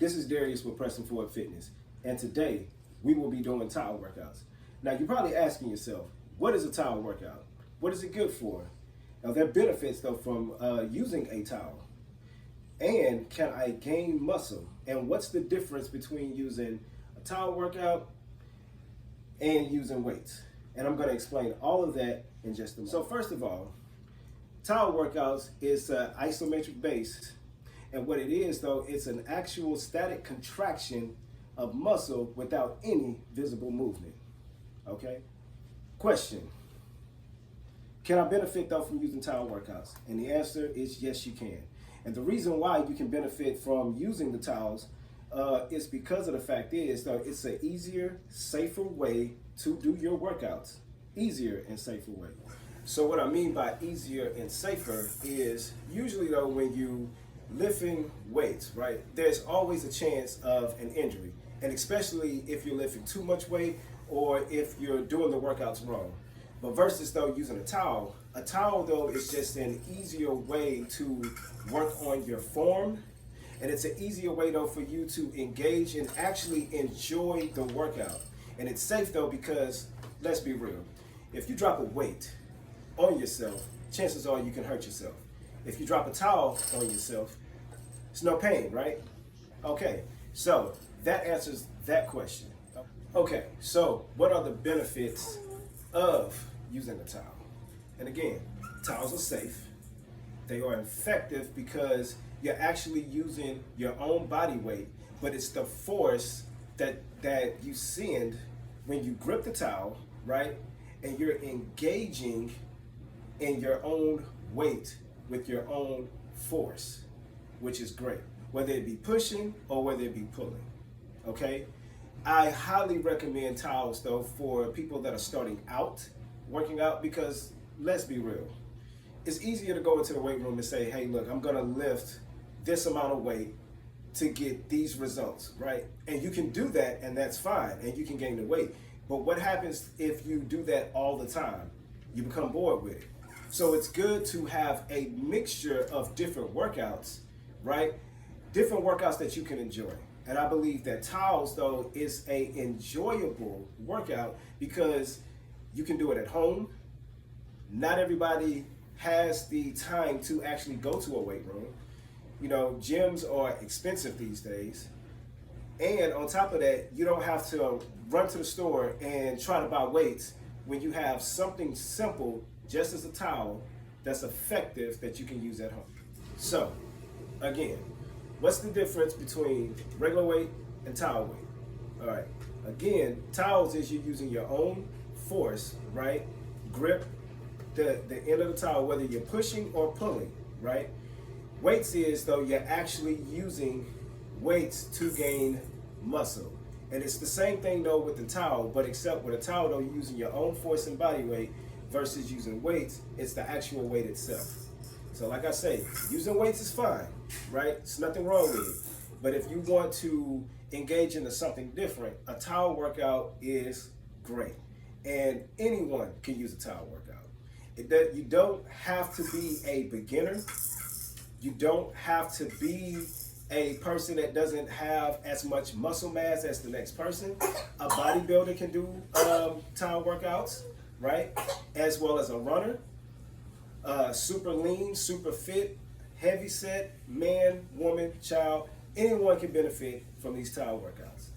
This is Darius with Preston Ford Fitness, and today we will be doing towel workouts. Now you're probably asking yourself, what is a towel workout? What is it good for? Now there are benefits though from using a towel. And can I gain muscle? And what's the difference between using a towel workout and using weights? And I'm going to explain all of that in just a moment. So first of all, towel workouts is isometric base. And what it is though, it's an actual static contraction of muscle without any visible movement. Okay? Question. Can I benefit though from using towel workouts? And the answer is yes, you can. And the reason why you can benefit from using the towels is because of the fact is though, it's an easier, safer way to do your workouts. Easier and safer way. So what I mean by easier and safer is usually though when you lifting weights, right, there's always a chance of an injury. And especially if you're lifting too much weight or if you're doing the workouts wrong. But versus though using a towel though is just an easier way to work on your form. And it's an easier way though for you to engage and actually enjoy the workout. And it's safe though because, let's be real, if you drop a weight on yourself, chances are you can hurt yourself. If you drop a towel on yourself, it's no pain, right? Okay, so that answers that question. Okay, so what are the benefits of using a towel? And again, towels are safe. They are effective because you're actually using your own body weight, but it's the force that you send when you grip the towel, right? And you're engaging in your own weight with your own force, which is great, whether it be pushing or whether it be pulling, okay? I highly recommend towels though for people that are starting out working out because let's be real, it's easier to go into the weight room and say, hey, look, I'm gonna lift this amount of weight to get these results, right? And you can do that and that's fine and you can gain the weight. But what happens if you do that all the time? You become bored with it. So it's good to have a mixture of different workouts, right? Different workouts that you can enjoy. And I believe that towels though is a enjoyable workout because you can do it at home. Not everybody has the time to actually go to a weight room. You know, gyms are expensive these days. And on top of that, you don't have to run to the store and try to buy weights when you have something simple, just as a towel, that's effective that you can use at home. So, again, what's the difference between regular weight and towel weight? All right, again, towels is you're using your own force, right? Grip the end of the towel, whether you're pushing or pulling, right? Weights is though you're actually using weights to gain muscle. And it's the same thing though with the towel, but except with a towel though, you're using your own force and body weight versus using weights, it's the actual weight itself. So like I say, using weights is fine, right? There's nothing wrong with it. But if you want to engage into something different, a towel workout is great. And anyone can use a towel workout. You don't have to be a beginner. You don't have to be a person that doesn't have as much muscle mass as the next person. A bodybuilder can do towel workouts, right? As well as a runner. Super lean, super fit, heavy set, man, woman, child, anyone can benefit from these towel workouts.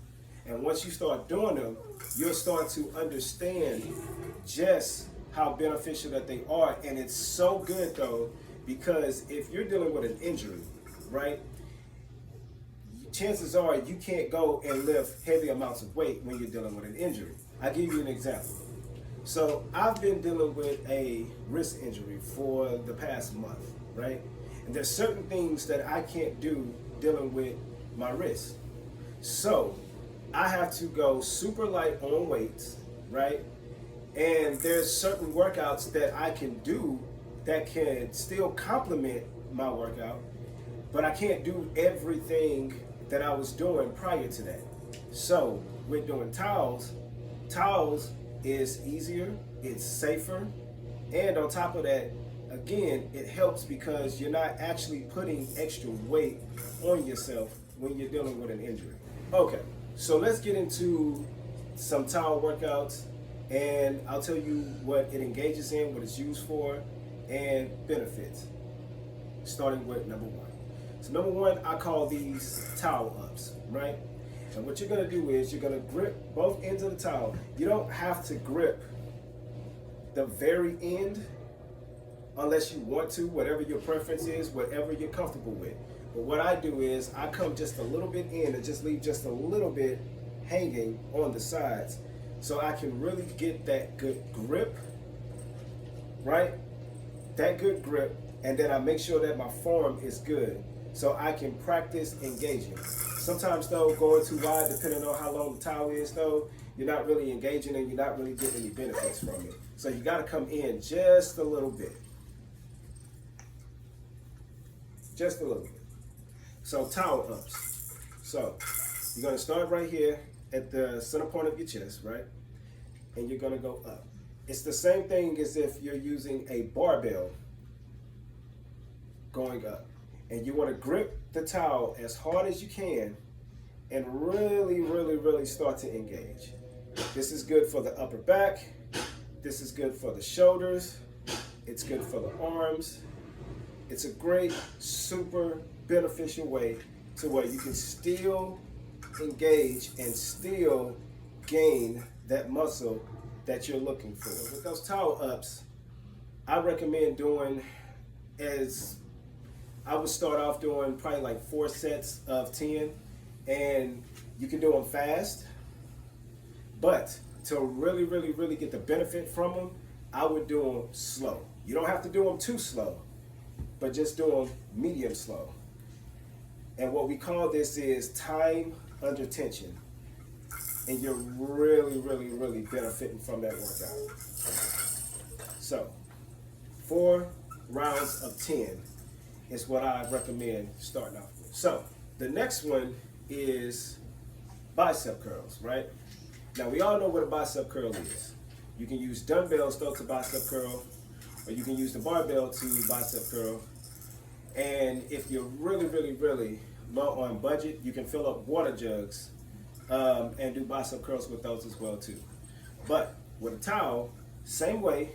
And once you start doing them, you'll start to understand just how beneficial that they are. And it's so good though, because if you're dealing with an injury, right, chances are you can't go and lift heavy amounts of weight when you're dealing with an injury. I'll give you an example. So I've been dealing with a wrist injury for the past month, right? And there's certain things that I can't do dealing with my wrist. So I have to go super light on weights, right? And there's certain workouts that I can do that can still complement my workout, but I can't do everything that I was doing prior to that. So with doing towels is easier, it's safer, and on top of that, again, it helps because you're not actually putting extra weight on yourself when you're dealing with an injury. Okay, so let's get into some towel workouts, and I'll tell you what it engages in, what it's used for, and benefits. Starting with number one. So number one, I call these towel ups, right? And what you're gonna do is you're gonna grip both ends of the towel. You don't have to grip the very end unless you want to, whatever your preference is, whatever you're comfortable with. But what I do is I come just a little bit in and just leave just a little bit hanging on the sides so I can really get that good grip, right? That good grip, and then I make sure that my form is good so I can practice engaging. Sometimes though, going too wide, depending on how long the towel is though, you're not really engaging and you're not really getting any benefits from it. So you gotta come in just a little bit. Just a little bit. So towel ups. So you're gonna start right here at the center point of your chest, right? And you're gonna go up. It's the same thing as if you're using a barbell going up. And you wanna grip the towel as hard as you can and really, really, really start to engage. This is good for the upper back. This is good for the shoulders. It's good for the arms. It's a great, super beneficial way to where you can still engage and still gain that muscle that you're looking for. With those towel ups, I recommend doing, as I would start off doing probably like 4 sets of 10, and you can do them fast, but to really, really, really get the benefit from them, I would do them slow. You don't have to do them too slow, but just do them medium slow. And what we call this is time under tension. And you're really, really, really benefiting from that workout. So, 4 rounds of 10 is what I recommend starting off with. So, the next one is bicep curls, right? Now, we all know what a bicep curl is. You can use dumbbells though to bicep curl, or you can use the barbell to bicep curl. And if you're really, really, really low on budget, you can fill up water jugs and do bicep curls with those as well too. But with a towel, same way,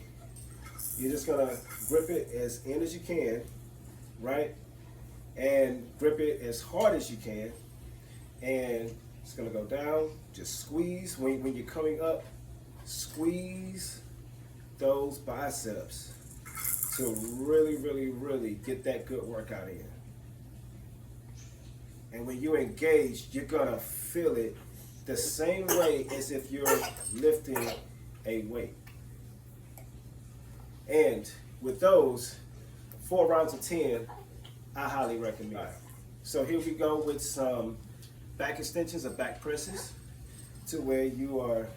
you're just gonna grip it as in as you can, right? And grip it as hard as you can. And it's gonna go down, just squeeze. When you're coming up, squeeze those biceps to really, really, really get that good workout in. And when you engage, you're gonna feel it the same way as if you're lifting a weight. And with those 4 rounds of 10, I highly recommend. So here we go with some back extensions or back presses, to where you are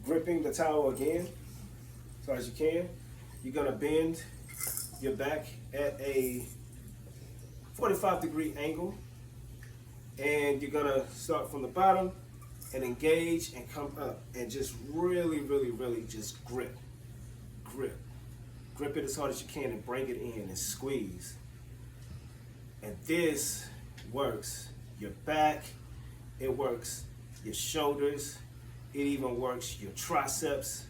gripping the towel again as hard as you can. You're gonna bend your back at a 45-degree angle, and you're gonna start from the bottom and engage and come up and just really, really, really just grip. Grip it as hard as you can and bring it in and squeeze. And this works your back, it works your shoulders, it even works your triceps.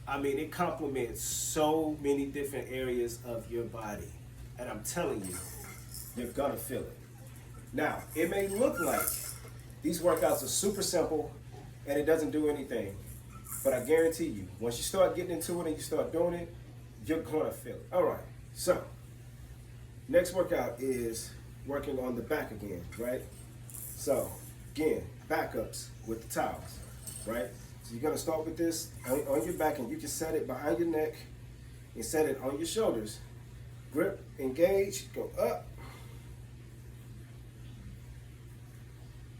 I mean, it complements so many different areas of your body. And I'm telling you, you're gonna feel it. Now, it may look like these workouts are super simple and it doesn't do anything, but I guarantee you, once you start getting into it and you start doing it, you're gonna feel it. All right, so next workout is working on the back again, right? So again, backups with the towels, right? So you're gonna start with this on your back, and you can set it behind your neck and set it on your shoulders. Grip, engage, go up,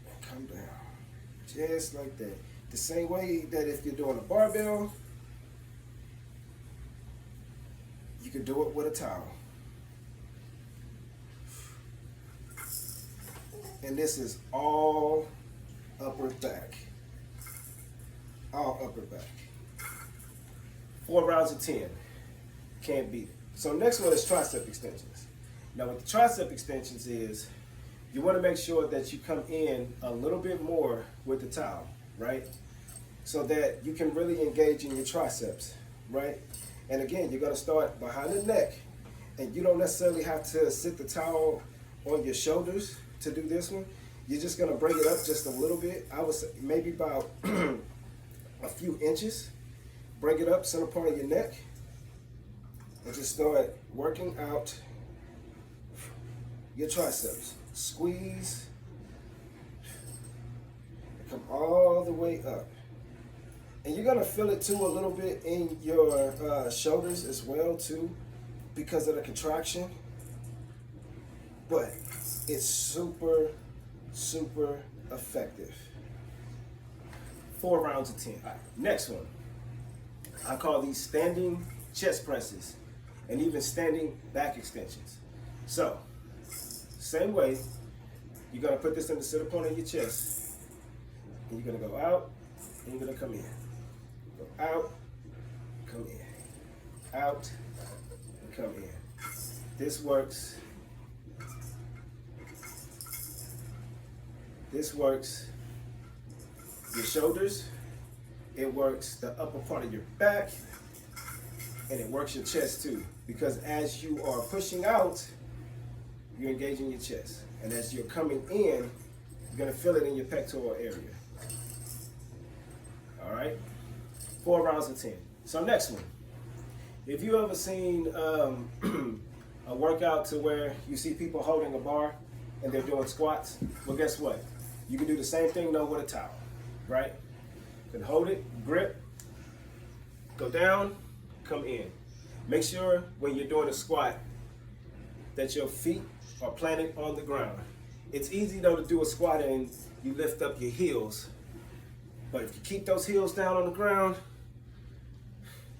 and come down, just like that. The same way that if you're doing a barbell, you can do it with a towel. And this is all upper back. All upper back. 4 rounds of 10. Can't beat it. So next one is tricep extensions. Now what the tricep extensions is, you want to make sure that you come in a little bit more with the towel, right? So that you can really engage in your triceps, right? And again, you're going to start behind the neck, and you don't necessarily have to sit the towel on your shoulders to do this one. You're just going to bring it up just a little bit. I would say maybe about a few inches. Bring it up, center part of your neck, and just start working out your triceps. Squeeze, and come all the way up. And you're gonna feel it too a little bit in your shoulders as well too, because of the contraction. But it's super, super effective. 4 rounds of 10. All right, next one. I call these standing chest presses and even standing back extensions. So, same way, you're gonna put this in the center point of your chest, and you're gonna go out, and you're gonna come in. Go out, come in. Out, come in. This works. This works your shoulders, it works the upper part of your back, and it works your chest too. Because as you are pushing out, you're engaging your chest. And as you're coming in, you're gonna feel it in your pectoral area. All right, 4 rounds of 10. So next one, if you ever seen a workout to where you see people holding a bar and they're doing squats, well guess what? You can do the same thing though with a towel, right? You can hold it, grip, go down, come in. Make sure when you're doing a squat that your feet are planted on the ground. It's easy though to do a squat and you lift up your heels, but if you keep those heels down on the ground,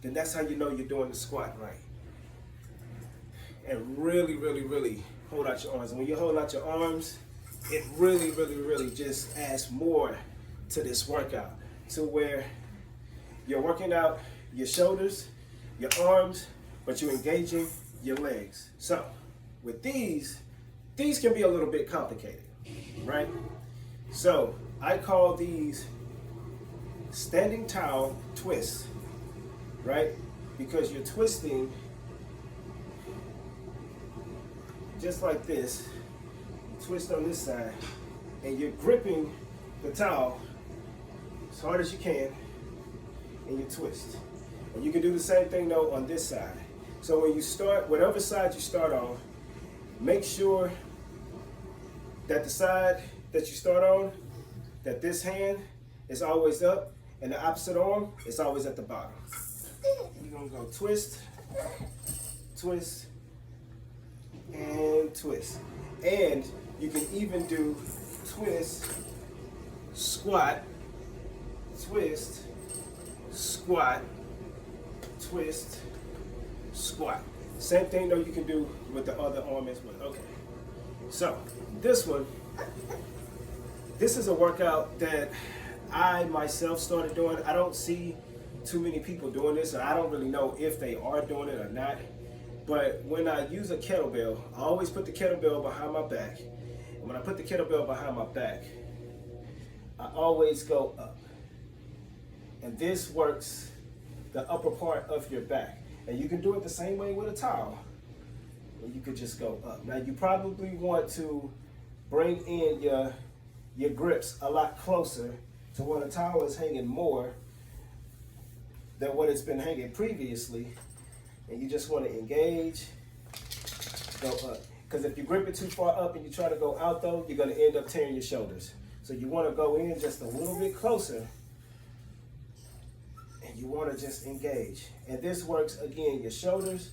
then that's how you know you're doing the squat right. And really, really, really hold out your arms. And when you hold out your arms, it really, really, really just adds more to this workout, to where you're working out your shoulders, your arms, but you're engaging your legs. So with these can be a little bit complicated, right? So I call these standing towel twists, right? Because you're twisting just like this, twist on this side, and you're gripping the towel as hard as you can, and you twist. And you can do the same thing though on this side. So when you start, whatever side you start on, make sure that the side that you start on, that this hand is always up, and the opposite arm is always at the bottom. You're gonna go twist, twist, and twist. And you can even do twist, squat, twist, squat, twist, squat. Same thing though you can do with the other arm as well. Okay. So this one, this is a workout that I myself started doing. I don't see too many people doing this, and I don't really know if they are doing it or not. But when I use a kettlebell, I always put the kettlebell behind my back. And when I put the kettlebell behind my back, I always go up. And this works the upper part of your back. And you can do it the same way with a towel, or you could just go up. Now you probably want to bring in your grips a lot closer to when a towel is hanging more than what it's been hanging previously. And you just want to engage, go up. Because if you grip it too far up and you try to go out though, you're going to end up tearing your shoulders. So you want to go in just a little bit closer, and you want to just engage. And this works, again, your shoulders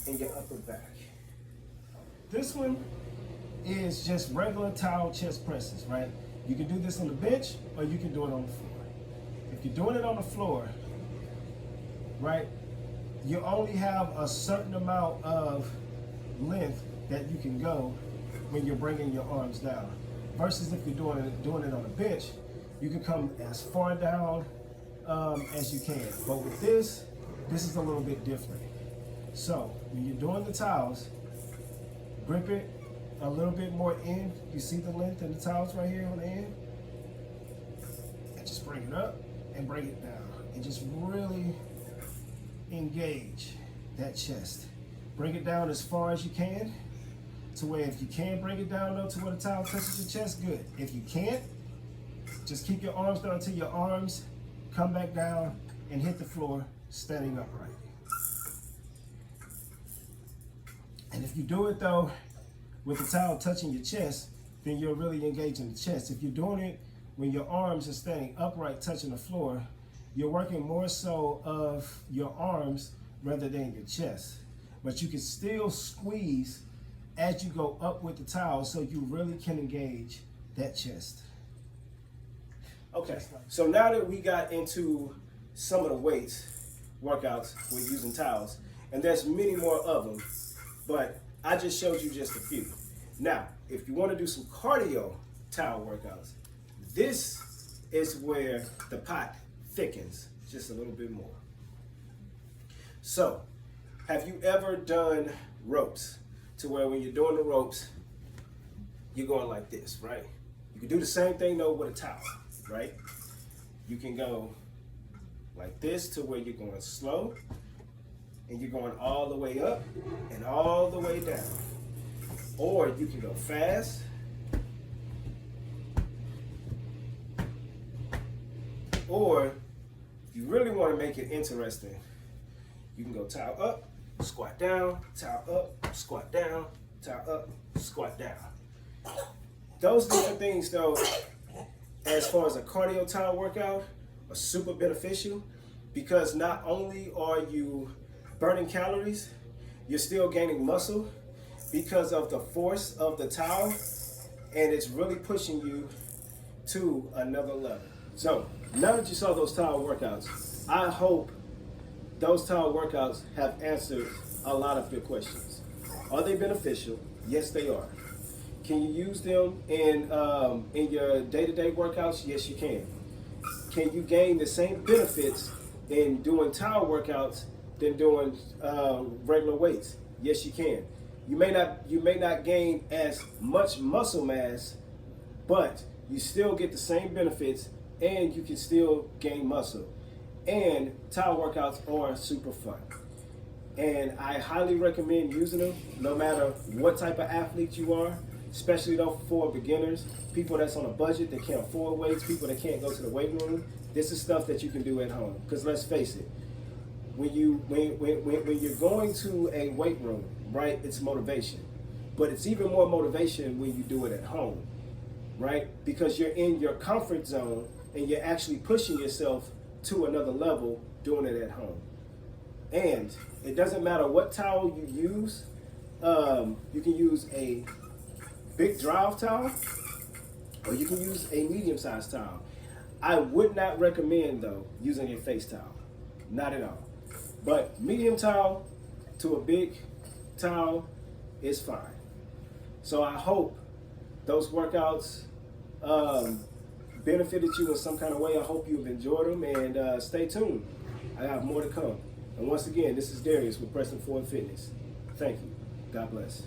and your upper back. This one is just regular towel chest presses, right? You can do this on the bench or you can do it on the floor. If you're doing it on the floor, right, you only have a certain amount of length that you can go when you're bringing your arms down. Versus if you're doing it on a bench, you can come as far down as you can. But with this is a little bit different. So when you're doing the towels, grip it, a little bit more in. You see the length of the towels right here on the end? And just bring it up and bring it down. And just really engage that chest. Bring it down as far as you can, to where if you can bring it down though to where the towel touches your chest, good. If you can't, just keep your arms down until your arms come back down and hit the floor standing upright. And if you do it though with the towel touching your chest, then you're really engaging the chest. If you're doing it when your arms are standing upright touching the floor, you're working more so of your arms rather than your chest. But you can still squeeze as you go up with the towel so you really can engage that chest. Okay, so now that we got into some of the weights workouts with using towels, and there's many more of them, but I just showed you just a few. Now, if you want to do some cardio towel workouts, this is where the pot thickens just a little bit more. So, have you ever done ropes to where when you're doing the ropes, you're going like this, right? You can do the same thing though with a towel, right? You can go like this to where you're going slow and you're going all the way up and all the way down. Or you can go fast. Or if you really want to make it interesting, you can go towel up, squat down, towel up, squat down, towel up, squat down. Those different things though, as far as a cardio towel workout, are super beneficial because not only are you burning calories, you're still gaining muscle because of the force of the towel, and it's really pushing you to another level. So now that you saw those towel workouts, I hope those towel workouts have answered a lot of your questions. Are they beneficial? Yes, they are. Can you use them in your day-to-day workouts? Yes, you can. Can you gain the same benefits in doing towel workouts than doing regular weights? Yes, you can. You may not gain as much muscle mass, but you still get the same benefits and you can still gain muscle. And towel workouts are super fun. And I highly recommend using them no matter what type of athlete you are, especially though for beginners, people that's on a budget, that can't afford weights, people that can't go to the weight room. This is stuff that you can do at home. Because let's face it, when you're going to a weight room, right, it's motivation. But it's even more motivation when you do it at home, right? Because you're in your comfort zone and you're actually pushing yourself to another level doing it at home. And it doesn't matter what towel you use. You can use a big drive towel or you can use a medium-sized towel. I would not recommend though using a face towel, not at all. But medium towel to a big towel is fine. So I hope those workouts benefited you in some kind of way. I hope you've enjoyed them, and stay tuned. I have more to come. And once again, this is Darius with Preston Ford Fitness. Thank you. God bless.